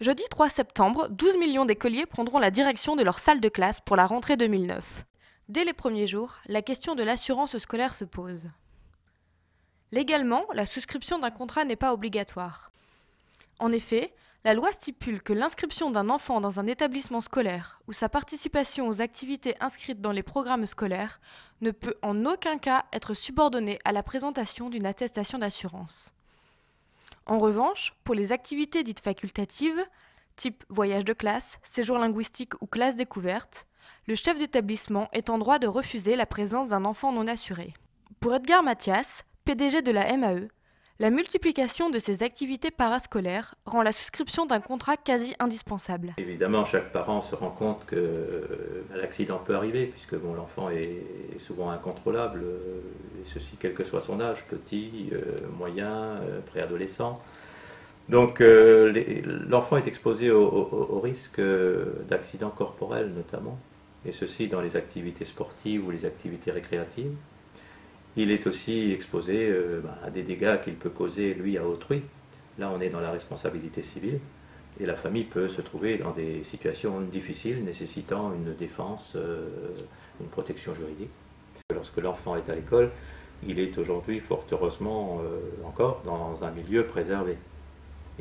Jeudi 3 septembre, 12 millions d'écoliers prendront la direction de leur salle de classe pour la rentrée 2009. Dès les premiers jours, la question de l'assurance scolaire se pose. Légalement, la souscription d'un contrat n'est pas obligatoire. En effet, la loi stipule que l'inscription d'un enfant dans un établissement scolaire ou sa participation aux activités inscrites dans les programmes scolaires ne peut en aucun cas être subordonnée à la présentation d'une attestation d'assurance. En revanche, pour les activités dites facultatives, type voyage de classe, séjour linguistique ou classe découverte, le chef d'établissement est en droit de refuser la présence d'un enfant non assuré. Pour Edgar Mathias, PDG de la MAE, la multiplication de ces activités parascolaires rend la souscription d'un contrat quasi indispensable. Évidemment, chaque parent se rend compte que l'accident peut arriver, puisque l'enfant est souvent incontrôlable, et ceci quel que soit son âge, petit, moyen, préadolescent. Donc l'enfant est exposé au risque d'accidents corporels notamment, et ceci dans les activités sportives ou les activités récréatives. Il est aussi exposé à des dégâts qu'il peut causer lui à autrui. Là, on est dans la responsabilité civile et la famille peut se trouver dans des situations difficiles nécessitant une défense, une protection juridique. Lorsque l'enfant est à l'école, il est aujourd'hui fort heureusement encore dans un milieu préservé.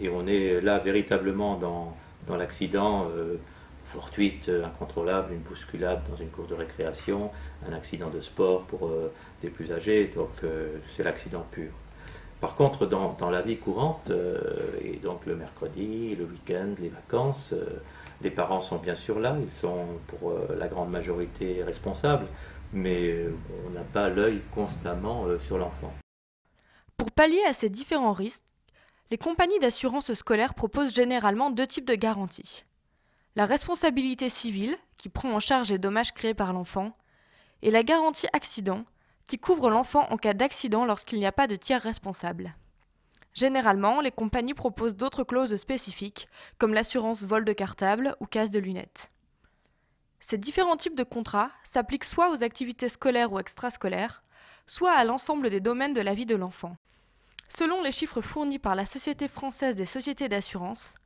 Et on est là véritablement dans l'accident fortuite, incontrôlable, une bousculade dans une cour de récréation, un accident de sport pour des plus âgés, donc c'est l'accident pur. Par contre, dans la vie courante, et donc le mercredi, le week-end, les vacances, les parents sont bien sûr là, ils sont pour la grande majorité responsables, mais on n'a pas l'œil constamment sur l'enfant. Pour pallier à ces différents risques, les compagnies d'assurance scolaire proposent généralement deux types de garanties. La responsabilité civile, qui prend en charge les dommages créés par l'enfant, et la garantie accident, qui couvre l'enfant en cas d'accident lorsqu'il n'y a pas de tiers responsable. Généralement, les compagnies proposent d'autres clauses spécifiques, comme l'assurance vol de cartable ou casse de lunettes. Ces différents types de contrats s'appliquent soit aux activités scolaires ou extrascolaires, soit à l'ensemble des domaines de la vie de l'enfant. Selon les chiffres fournis par la Société française des sociétés d'assurance,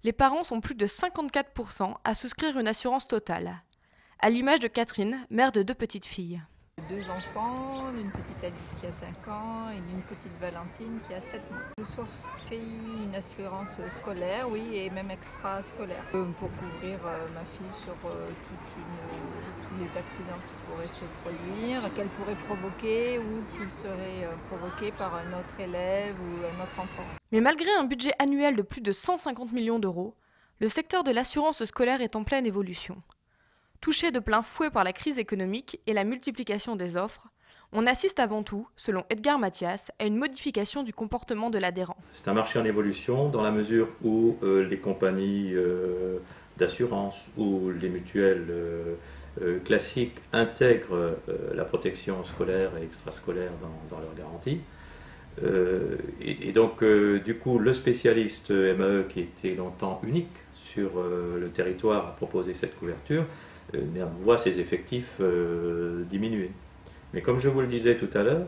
les parents sont plus de 54% à souscrire une assurance totale, à l'image de Catherine, mère de deux petites filles. Deux enfants, d'une petite Alice qui a 5 ans et d'une petite Valentine qui a 7 mois. Je souscris une assurance scolaire, oui, et même extrascolaire, pour couvrir ma fille sur tous les accidents qui pourraient se produire, qu'elle pourrait provoquer ou qu'ils seraient provoqués par un autre élève ou un autre enfant. Mais malgré un budget annuel de plus de 150 millions d'euros, le secteur de l'assurance scolaire est en pleine évolution. Touché de plein fouet par la crise économique et la multiplication des offres, on assiste avant tout, selon Edgar Mathias, à une modification du comportement de l'adhérent. C'est un marché en évolution dans la mesure où les compagnies d'assurance ou les mutuelles classiques intègrent la protection scolaire et extrascolaire dans leurs garanties. Et donc, du coup, le spécialiste MAE qui était longtemps unique sur le territoire à proposer cette couverture, voit ses effectifs diminuer. Mais comme je vous le disais tout à l'heure,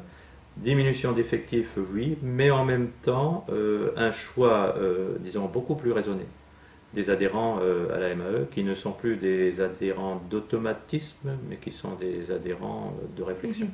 diminution d'effectifs, oui, mais en même temps, un choix, disons, beaucoup plus raisonné des adhérents à la MAE, qui ne sont plus des adhérents d'automatisme, mais qui sont des adhérents de réflexion.